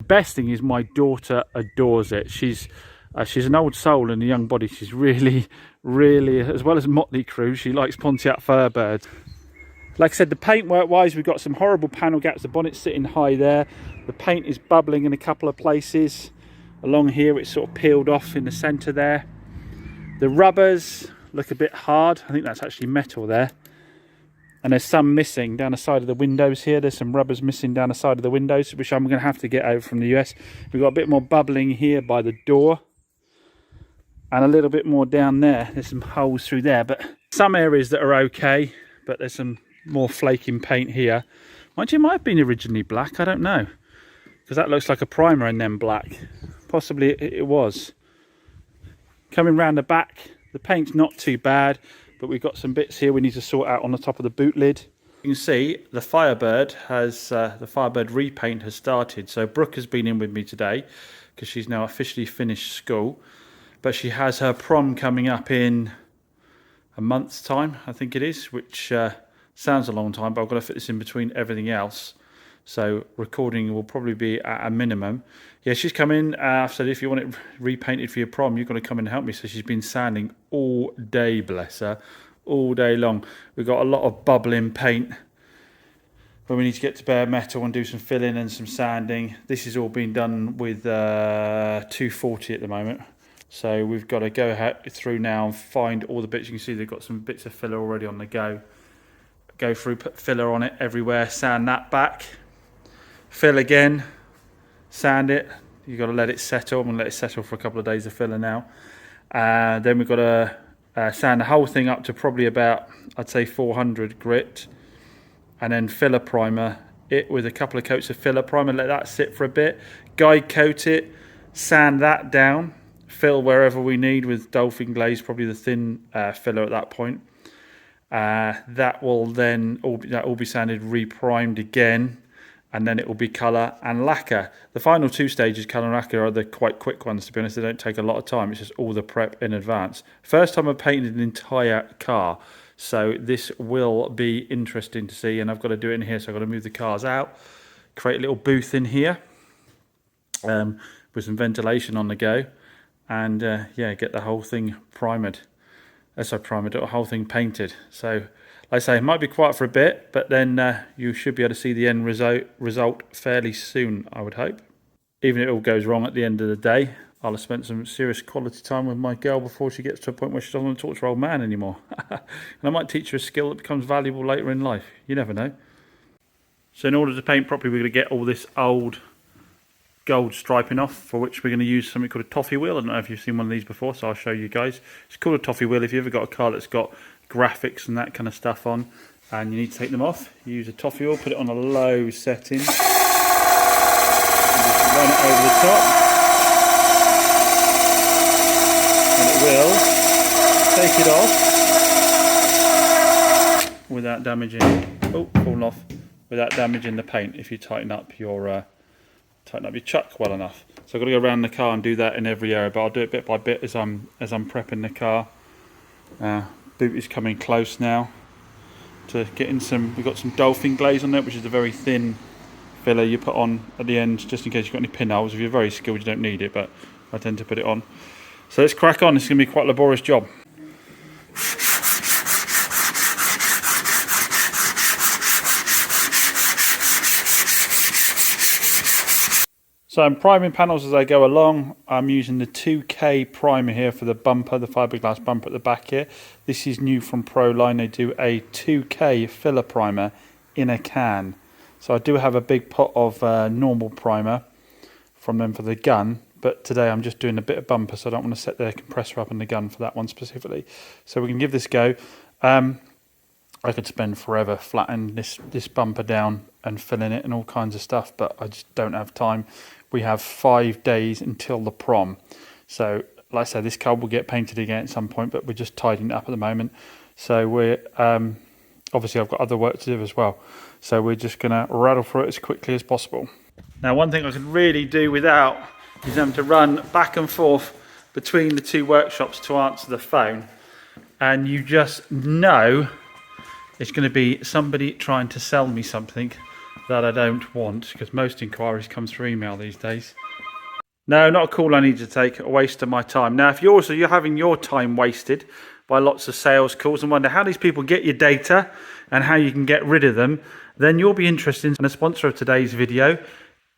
Best thing is my daughter adores it. She's an old soul in a young body. She's really, as well as Motley Crue, she likes Pontiac Firebird. Like I said, the paint work wise, we've got some horrible panel gaps. The bonnet's sitting high there. The paint is bubbling in a couple of places. Along here, it's sort of peeled off in the centre there. The rubbers look a bit hard. I think that's actually metal there. And there's some missing down the side of the windows here. There's some rubbers missing down the side of the windows, which I'm going to have to get over from the US. We've got a bit more bubbling here by the door. And a little bit more down there. There's some holes through there. But some areas that are okay. But there's some more flaking paint here. Mind you, it might have been originally black. I don't know. Because that looks like a primer and then black. Possibly it was. Coming round the back, the paint's not too bad. But we've got some bits here we need to sort out on the top of the boot lid. You can see the Firebird has the Firebird repaint has started. So Brooke has been in with me today because she's now officially finished school. But she has her prom coming up in a month's time, I think it is, which sounds a long time, but I've got to fit this in between everything else. So recording will probably be at a minimum. Yeah, she's come in. I've said if you want it repainted for your prom, you've got to come and help me. So she's been sanding all day, bless her, all day long. We've got a lot of bubbling paint where we need to get to bare metal and do some filling and some sanding. This is all being done with 240 at the moment. So we've got to go through now and find all the bits. You can see they've got some bits of filler already on the go. Go through, put filler on it everywhere, sand that back. Fill again, sand it. You've got to let it settle. I'm going to let it settle for a couple of days of filler now. Then we've got to sand the whole thing up to probably about, I'd say 400 grit. And then filler primer it with a couple of coats of filler primer. Let that sit for a bit. Guide coat it, sand that down. Fill wherever we need with Dolphin Glaze, probably the thin filler at that point. That will then all be sanded, reprimed again. And then it will be colour and lacquer. The final two stages, colour and lacquer, are the quite quick ones, to be honest. They don't take a lot of time. It's just all the prep in advance. First time I've painted an entire car. So this will be interesting to see. And I've got to do it in here. So I've got to move the cars out. Create a little booth in here. With some ventilation on the go. And yeah, get the whole thing primed. The whole thing painted. So like I say, it might be quiet for a bit, but then you should be able to see the end result fairly soon, I would hope. Even if it all goes wrong at the end of the day, I'll have spent some serious quality time with my girl before she gets to a point where she doesn't want to talk to her old man anymore. And I might teach her a skill that becomes valuable later in life. You never know. So in order to paint properly, we're going to get all this old gold striping off, for which we're going to use something called a toffee wheel. I don't know if you've seen one of these before, so I'll show you guys. It's called a toffee wheel. If you've ever got a car that's got graphics and that kind of stuff on and you need to take them off, you use a toffee wheel, put it on a low setting and just run it over the top, and it will take it off without damaging without damaging the paint if you tighten up your chuck well enough. So I've got to go around the car and do that in every area, but I'll do it bit by bit as I'm prepping the car. Boot is coming close now to getting some. We've got some Dolphin Glaze on there, which is a very thin filler you put on at the end, just in case you've got any pinholes. If you're very skilled, you don't need it, but I tend to put it on. So let's crack on. It's going to be quite a laborious job. So I'm priming panels as I go along. I'm using the 2K primer here for the bumper, the fiberglass bumper at the back here. This is new from Proline. They do a 2K filler primer in a can. So I do have a big pot of normal primer from them for the gun, but today I'm just doing a bit of bumper, so I don't want to set the compressor up in the gun for that one specifically. So we can give this a go. I could spend forever flattening this bumper down and filling it and all kinds of stuff, but I just don't have time. We have 5 days until the prom. So, like I said, this car will get painted again at some point, but we're just tidying it up at the moment. So we're, obviously I've got other work to do as well. So we're just gonna rattle through it as quickly as possible. Now, one thing I could really do without is having to run back and forth between the two workshops to answer the phone. And you just know it's going to be somebody trying to sell me something that I don't want, because most inquiries come through email these days. No, not a call I need to take, a waste of my time. Now, if you're having your time wasted by lots of sales calls and wonder how these people get your data and how you can get rid of them, then you'll be interested in the sponsor of today's video,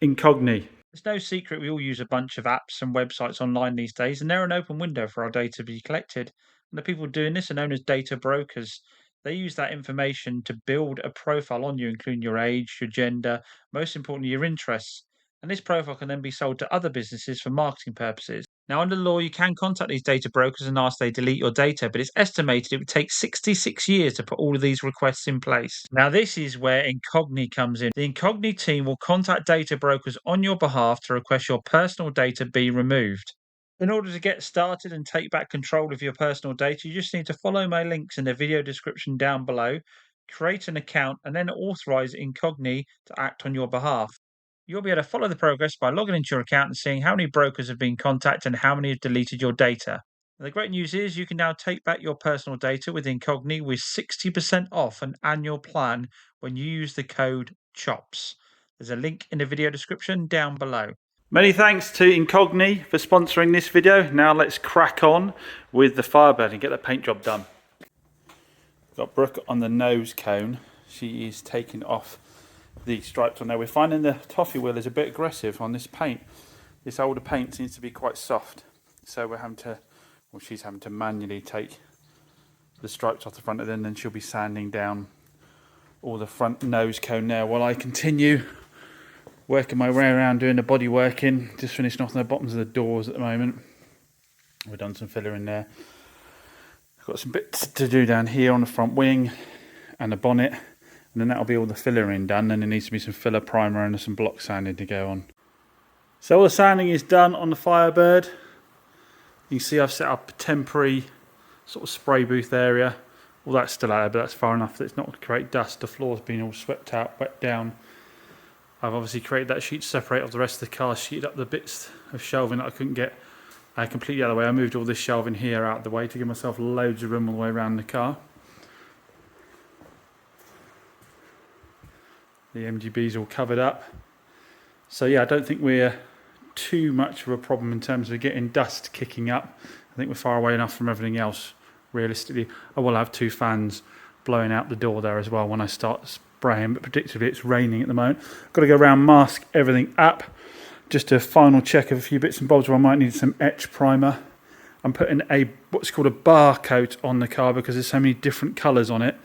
Incogni. It's no secret we all use a bunch of apps and websites online these days, and they're an open window for our data to be collected. And the people doing this are known as data brokers. They use that information to build a profile on you, including your age, your gender, most importantly, your interests. And this profile can then be sold to other businesses for marketing purposes. Now, under law, you can contact these data brokers and ask they delete your data, but it's estimated it would take 66 years to put all of these requests in place. Now, this is where Incogni comes in. The Incogni team will contact data brokers on your behalf to request your personal data be removed. In order to get started and take back control of your personal data, you just need to follow my links in the video description down below, create an account, and then authorize Incogni to act on your behalf. You'll be able to follow the progress by logging into your account and seeing how many brokers have been contacted and how many have deleted your data. And the great news is you can now take back your personal data with Incogni with 60% off an annual plan when you use the code CHOPS. There's a link in the video description down below. Many thanks to Incogni for sponsoring this video. Now let's crack on with the Firebird and get the paint job done. Got Brooke on the nose cone. She is taking off the stripes on there. We're finding the toffee wheel is a bit aggressive on this paint. This older paint seems to be quite soft, so we're having to, well, she's having to manually take the stripes off the front, and then she'll be sanding down all the front nose cone there while I continue working my way around doing the body working. Just finishing off the bottoms of the doors at the moment. We've done some filler in there. I've got some bits to do down here on the front wing and the bonnet, and then that'll be all the fillering done. Then there needs to be some filler primer and some block sanding to go on. So all the sanding is done on the Firebird. You can see I've set up a temporary sort of spray booth area. Well, that's still out there, but that's far enough that it's not to create dust. The floor's been all swept out, wet down. I've obviously created that sheet to separate off the rest of the car, sheeted up the bits of shelving that I couldn't get completely out of the way. I moved all this shelving here out of the way to give myself loads of room all the way around the car. The MGB's all covered up. So yeah, I don't think we're too much of a problem in terms of getting dust kicking up. I think we're far away enough from everything else, realistically. I will have 2 fans blowing out the door there as well when I start spraying, but predictably it's raining at the moment. Got to go around, mask everything up. Just a final check of a few bits and bobs where I might need some etch primer. I'm putting what's called a bar coat on the car because there's so many different colours on it.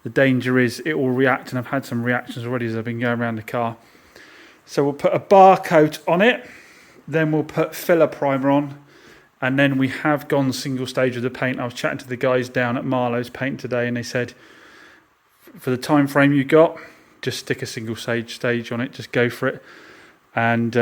The danger is it will react, and I've had some reactions already as I've been going around the car. So we'll put a bar coat on it, then we'll put filler primer on, and then we have gone single stage with the paint. I was chatting to the guys down at Marlowe's Paint today, and they said, for the time frame you got, just stick a single stage on it, just go for it. And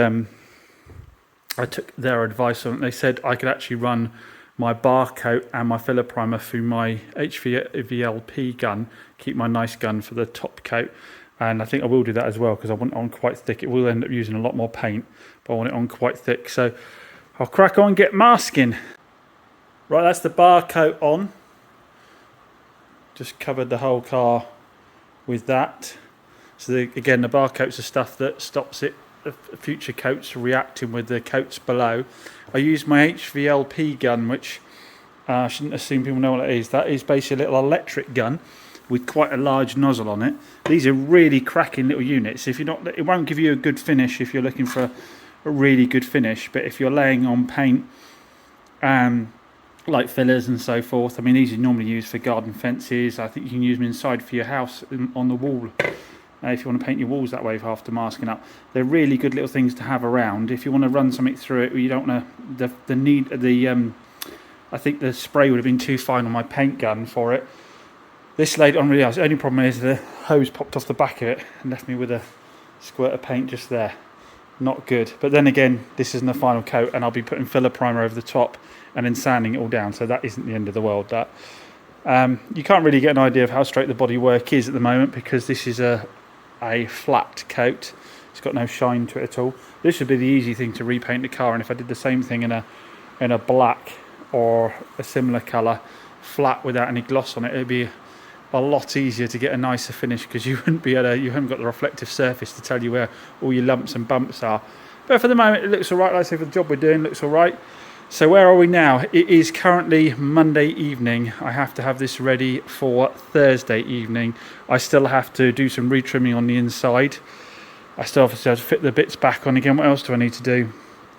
I took their advice on it. They said I could actually run my bar coat and my filler primer through my HVLP gun, keep my nice gun for the top coat, and I think I will do that as well because I want it on quite thick. It will end up using a lot more paint, but I want it on quite thick. So I'll crack on, get masking. Right, that's the bar coat on. Just covered the whole car with that. So again, the bar coat's the stuff that stops it, the future coats reacting with the coats below. I use my HVLP gun, which I shouldn't assume people know what it is. That is basically a little electric gun with quite a large nozzle on it. These are really cracking little units. If you're not, it won't give you a good finish if you're looking for a really good finish. But if you're laying on paint, like fillers and so forth, I mean, these are normally used for garden fences. I think you can use them inside for your house on the wall. If you want to paint your walls that way after masking up, they're really good little things to have around. If you want to run something through it, you don't want to. I think the spray would have been too fine on my paint gun for it. This laid on really nice. The only problem is the hose popped off the back of it and left me with a squirt of paint just there. Not good. But then again, this isn't the final coat, and I'll be putting filler primer over the top and then sanding it all down. So that isn't the end of the world. That you can't really get an idea of how straight the bodywork is at the moment because this is a flat coat. It's got no shine to it at all. This would be the easy thing to repaint the car, and if I did the same thing in a black or a similar colour, flat without any gloss on it, it'd be a lot easier to get a nicer finish, because you haven't got the reflective surface to tell you where all your lumps and bumps are. But for the moment, it looks all right. Like I say, for the job we're doing, it looks all right. So where are we now? It is currently Monday evening. I have to have this ready for Thursday evening. I still have to do some retrimming on the inside. I still obviously have to fit the bits back on again. What else do I need to do?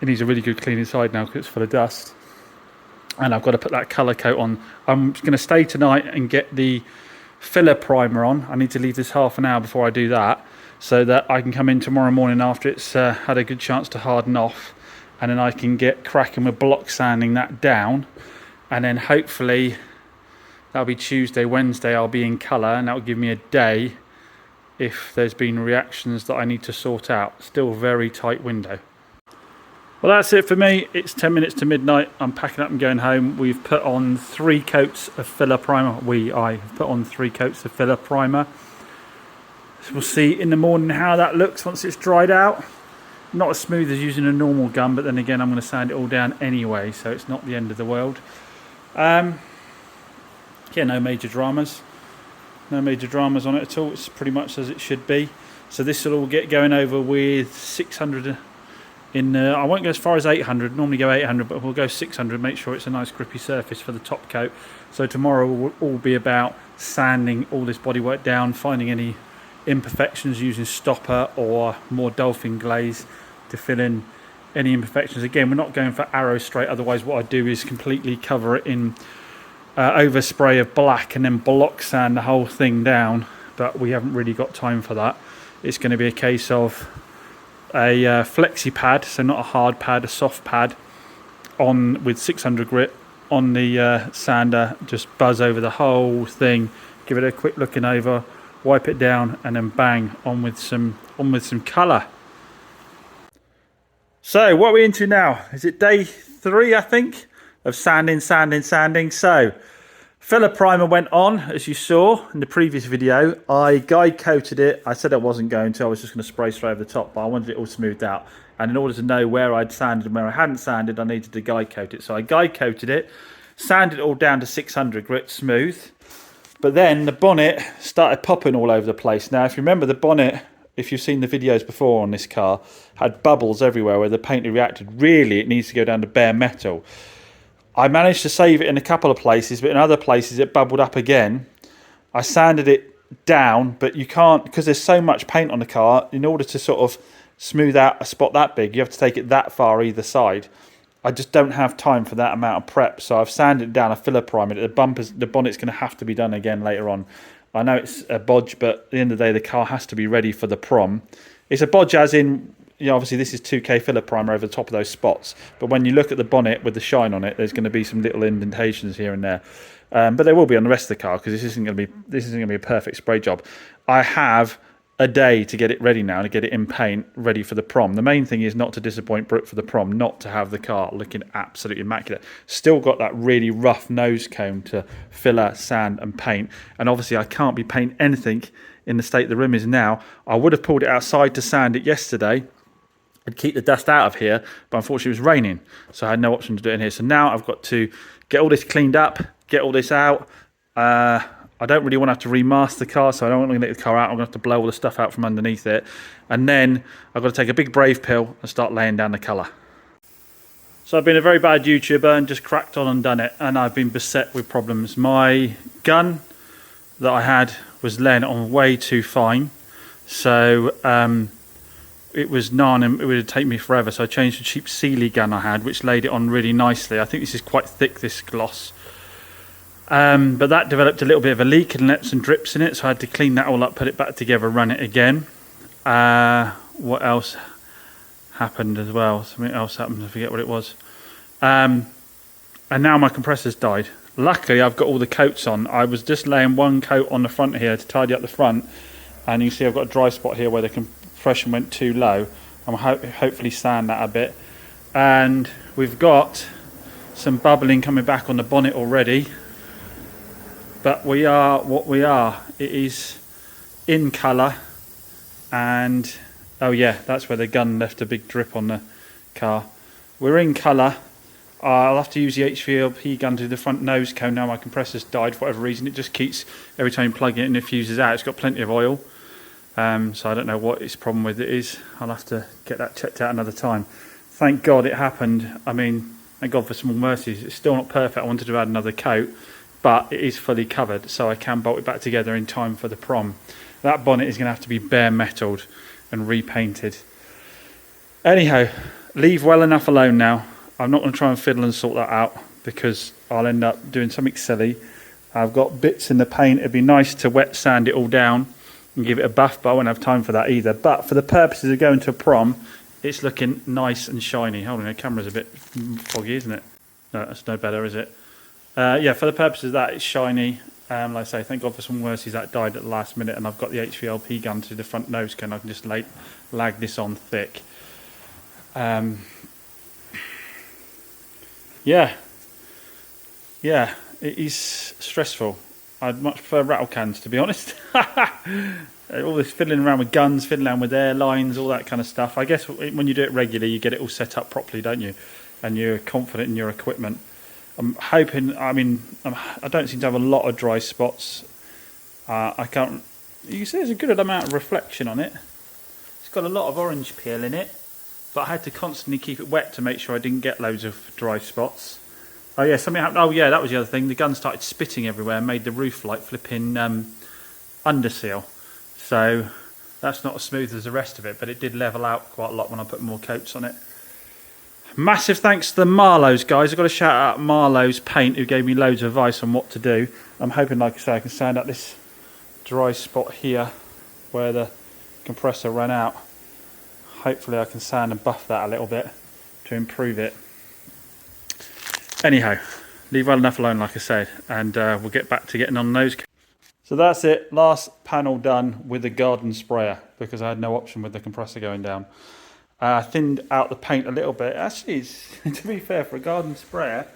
It needs a really good clean inside now because it's full of dust. And I've got to put that colour coat on. I'm going to stay tonight and get the filler primer on. I need to leave this half an hour before I do that, so that I can come in tomorrow morning after it's had a good chance to harden off. And then I can get cracking with block sanding that down. And then hopefully, that'll be Tuesday, Wednesday, I'll be in colour. And that'll give me a day if there's been reactions that I need to sort out. Still very tight window. Well, that's it for me. It's 10 minutes to midnight. I'm packing up and going home. We've put on 3 coats of filler primer. I have put on 3 coats of filler primer. So we'll see in the morning how that looks once it's dried out. Not as smooth as using a normal gun, but then again, I'm going to sand it all down anyway, so it's not the end of the world. Yeah, no major dramas. No major dramas on it at all. It's pretty much as it should be. So this will all get going over with 600 in. I won't go as far as 800. Normally go 800, but we'll go 600. Make sure it's a nice grippy surface for the top coat. So tomorrow will all be about sanding all this bodywork down, finding any imperfections using stopper or more dolphin glaze to fill in any imperfections. Again, we're not going for arrow straight, otherwise what I do is completely cover it in overspray of black and then block sand the whole thing down, but we haven't really got time for that. It's going to be a case of a flexi pad, so not a hard pad, a soft pad on with 600 grit on the sander, just buzz over the whole thing, give it a quick looking over, wipe it down, and then bang, on with some colour. So what are we into now? Is it day 3, I think, of sanding. So filler primer went on, as you saw in the previous video. I guide coated it. I said I wasn't going to. I was just going to spray straight over the top, but I wanted it all smoothed out. And in order to know where I'd sanded and where I hadn't sanded, I needed to guide coat it. So I guide coated it, sanded it all down to 600 grit smooth. But then the bonnet started popping all over the place. Now, if you remember, the bonnet, if you've seen the videos before on this car, had bubbles everywhere where the paint had reacted. Really, it needs to go down to bare metal. I managed to save it in a couple of places, but in other places it bubbled up again. I sanded it down, but you can't, because there's so much paint on the car, in order to sort of smooth out a spot that big, you have to take it that far either side. I just don't have time for that amount of prep, so I've sanded it down, a filler primer. The bonnet's going to have to be done again later on. I know it's a bodge, but at the end of the day, the car has to be ready for the prom. It's a bodge as in, you know, obviously this is 2K filler primer over the top of those spots, but when you look at the bonnet with the shine on it, there's going to be some little indentations here and there. But there will be on the rest of the car, because this isn't going to be a perfect spray job. I have a day to get it ready now, to get it in paint, ready for the prom. The main thing is not to disappoint Brooke for the prom, not to have the car looking absolutely immaculate. Still got that really rough nose cone to filler, sand and paint. And obviously I can't be painting anything in the state the rim is now. I would have pulled it outside to sand it yesterday and keep the dust out of here, but unfortunately it was raining, so I had no option to do it in here. So now I've got to get all this cleaned up, get all this out. I don't really want to have to remaster the car, so I don't want to get the car out. I'm going to have to blow all the stuff out from underneath it. And then I've got to take a big brave pill and start laying down the colour. So I've been a very bad YouTuber and just cracked on and done it. And I've been beset with problems. My gun that I had was laying on way too fine. So it was none, and it would take me forever. So I changed the cheap Sealy gun I had, which laid it on really nicely. I think this is quite thick, this gloss. But that developed a little bit of a leak and let some drips in it, so I had to clean that all up, put it back together, run it again. What else happened as well? Something else happened, I forget what it was. And now my compressor's died. Luckily I've got all the coats on. I was just laying one coat on the front here to tidy up the front, and you see I've got a dry spot here where the compression went too low. I'm hopefully sand that a bit. And we've got some bubbling coming back on the bonnet already. But we are what we are. It is in colour, and oh yeah, that's where the gun left a big drip on the car. We're in colour. I'll have to use the HVLP gun to the front nose cone. Now my compressor's died for whatever reason. It just keeps, every time you plug it in, it fuses out. It's got plenty of oil. So I don't know what its problem with it is. I'll have to get that checked out another time. Thank God it happened. I mean, thank God for small mercies. It's still not perfect. I wanted to add another coat, but it is fully covered, so I can bolt it back together in time for the prom. That bonnet is going to have to be bare metalled and repainted. Anyhow, leave well enough alone now. I'm not going to try and fiddle and sort that out because I'll end up doing something silly. I've got bits in the paint. It'd be nice to wet sand it all down and give it a buff, but I won't have time for that either. But for the purposes of going to a prom, it's looking nice and shiny. Hold on, the camera's a bit foggy, isn't it? No, that's no better, is it? Yeah, for the purposes of that, it's shiny. Like I say, thank God for some mercies that died at the last minute, and I've got the HVLP gun to the front nose cone. I can just lag this on thick. Yeah, it is stressful. I'd much prefer rattle cans, to be honest. All this fiddling around with guns, fiddling around with airlines, all that kind of stuff. I guess when you do it regularly, you get it all set up properly, don't you? And you're confident in your equipment. I'm hoping, I don't seem to have a lot of dry spots. You can see there's a good amount of reflection on it. It's got a lot of orange peel in it, but I had to constantly keep it wet to make sure I didn't get loads of dry spots. Oh yeah, something happened. Oh yeah, that was the other thing. The gun started spitting everywhere and made the roof like flipping underseal. So that's not as smooth as the rest of it, but it did level out quite a lot when I put more coats on it. Massive thanks to the Marlowe's guys. I've got to shout out Marlowe's Paint, who gave me loads of advice on what to do. I'm hoping, like I say, I can sand up this dry spot here where the compressor ran out. Hopefully I can sand and buff that a little bit to improve it. Anyhow, leave well enough alone, like I said, and we'll get back to getting on those. So that's it, last panel done with the garden sprayer, because I had no option with the compressor going down. Thinned out the paint a little bit. Actually, to be fair, for a garden sprayer,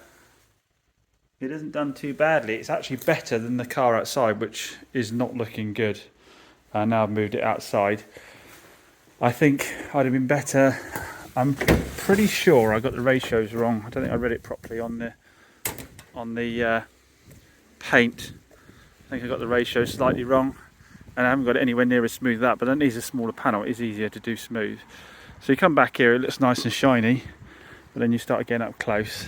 it isn't done too badly. It's actually better than the car outside, which is not looking good. Now I've moved it outside. I think I'd have been better. I'm pretty sure I got the ratios wrong. I don't think I read it properly on the paint. I think I got the ratios slightly wrong, and I haven't got it anywhere near as smooth as that, but that needs a smaller panel. It is easier to do smooth. So you come back here, it looks nice and shiny, but then you start getting up close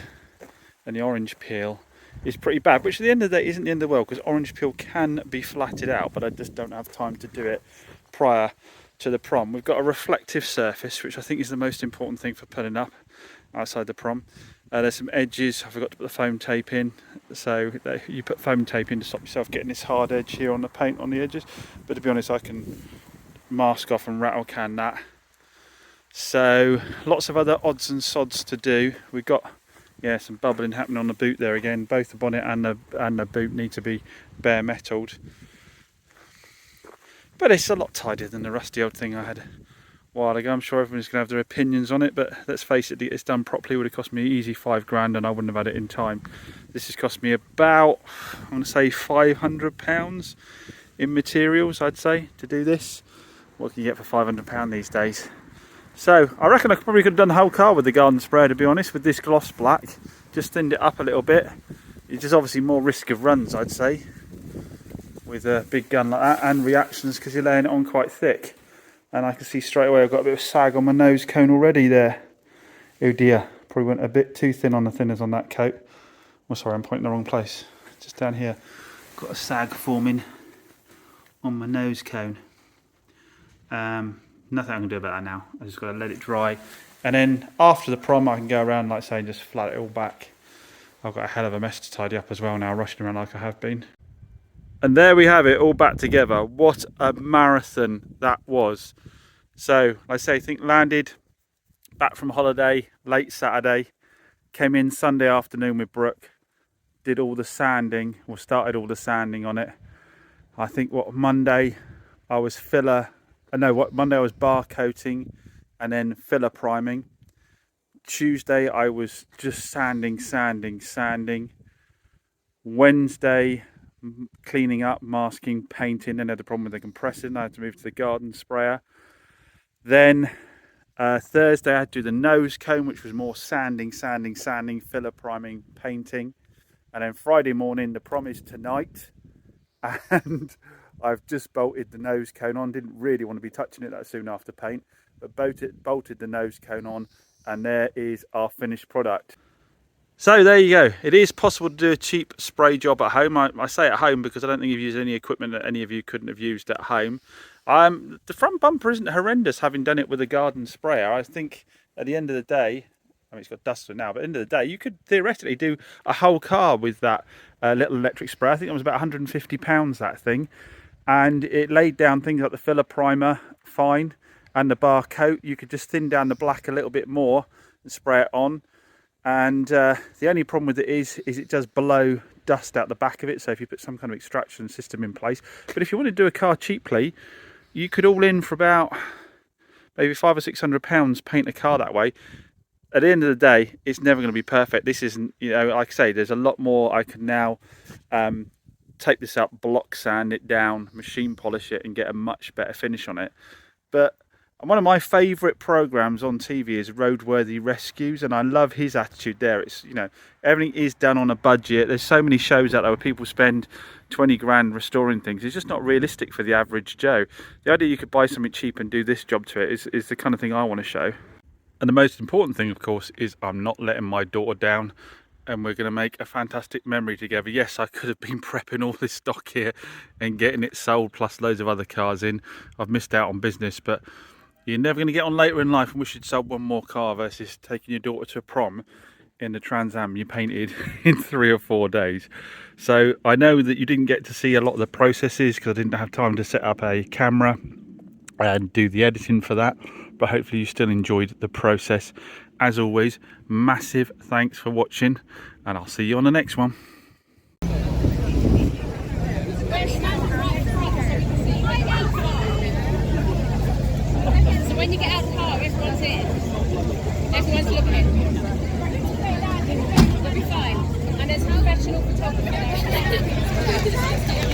and the orange peel is pretty bad, which at the end of the day isn't the end of the world, because orange peel can be flatted out, but I just don't have time to do it prior to the prom. We've got a reflective surface, which I think is the most important thing for putting up outside the prom. There's some edges. I forgot to put the foam tape in, so you put foam tape in to stop yourself getting this hard edge here on the paint on the edges, but to be honest, I can mask off and rattle can that. So lots of other odds and sods to do. We've got some bubbling happening on the boot there again. Both the bonnet and the boot need to be bare metalled, but it's a lot tidier than the rusty old thing I had a while ago. I'm sure everyone's going to have their opinions on it, but let's face it, it's done properly. It would have cost me easy £5 and I wouldn't have had it in time. This has cost me about, I want to say, £500 in materials, I'd say, to do this. What can you get for £500 these days? So I reckon I probably could have done the whole car with the garden sprayer, to be honest, with this gloss black. Just thinned it up a little bit. It's just obviously more risk of runs, I'd say, with a big gun like that, and reactions because you're laying it on quite thick. And I can see straight away I've got a bit of sag on my nose cone already there. Oh dear, probably went a bit too thin on the thinners on that coat. Oh sorry, I'm pointing the wrong place. Just down here, got a sag forming on my nose cone. Nothing I can do about that now. I just got to let it dry, and then after the prom I can go around, like I say, and just flat it all back. I've got a hell of a mess to tidy up as well now, rushing around like I have been. And there we have it, all back together. What a marathon that was. So like I say, I think landed back from holiday late Saturday, came in Sunday afternoon with Brooke, did all the sanding, or started all the sanding on it. I think Monday I was Monday I was bar coating and then filler priming. Tuesday I was just sanding. Wednesday cleaning up, masking, painting, and had a problem with the compressor, and I had to move to the garden sprayer. Then Thursday I had to do the nose cone, which was more sanding, filler, priming, painting. And then Friday morning, the prom is tonight. And I've just bolted the nose cone on. Didn't really want to be touching it that soon after paint, but bolted the nose cone on, and there is our finished product. So there you go. It is possible to do a cheap spray job at home. I say at home because I don't think you've used any equipment that any of you couldn't have used at home. The front bumper isn't horrendous, having done it with a garden sprayer. I think at the end of the day, I mean, it's got dust for now, but at the end of the day, you could theoretically do a whole car with that little electric sprayer. I think it was about £150, that thing. And it laid down things like the filler primer fine, and the bar coat. You could just thin down the black a little bit more and spray it on. And the only problem with it is it does blow dust out the back of it. So if you put some kind of extraction system in place. But if you want to do a car cheaply, you could all in for about maybe £500 or £600 paint a car that way. At the end of the day, it's never going to be perfect. This isn't, you know, like I say, there's a lot more I can now take this up, block sand it down, machine polish it, and get a much better finish on it. But one of my favourite programmes on TV is Roadworthy Rescues, and I love his attitude there. It's, you know, everything is done on a budget. There's so many shows out there where people spend 20 grand restoring things. It's just not realistic for the average Joe. The idea you could buy something cheap and do this job to it is the kind of thing I want to show. And the most important thing, of course, is I'm not letting my daughter down, and we're going to make a fantastic memory together. Yes, I could have been prepping all this stock here and getting it sold, plus loads of other cars in. I've missed out on business, but you're never going to get on later in life and wish you'd sold one more car versus taking your daughter to a prom in the Trans Am you painted in 3 or 4 days. So I know that you didn't get to see a lot of the processes because I didn't have time to set up a camera and do the editing for that, but hopefully you still enjoyed the process. As always, massive thanks for watching, and I'll see you on the next one. So when you get out of the car, everyone's in. Everyone's looking. You'll be fine. And there's a professional photographer there.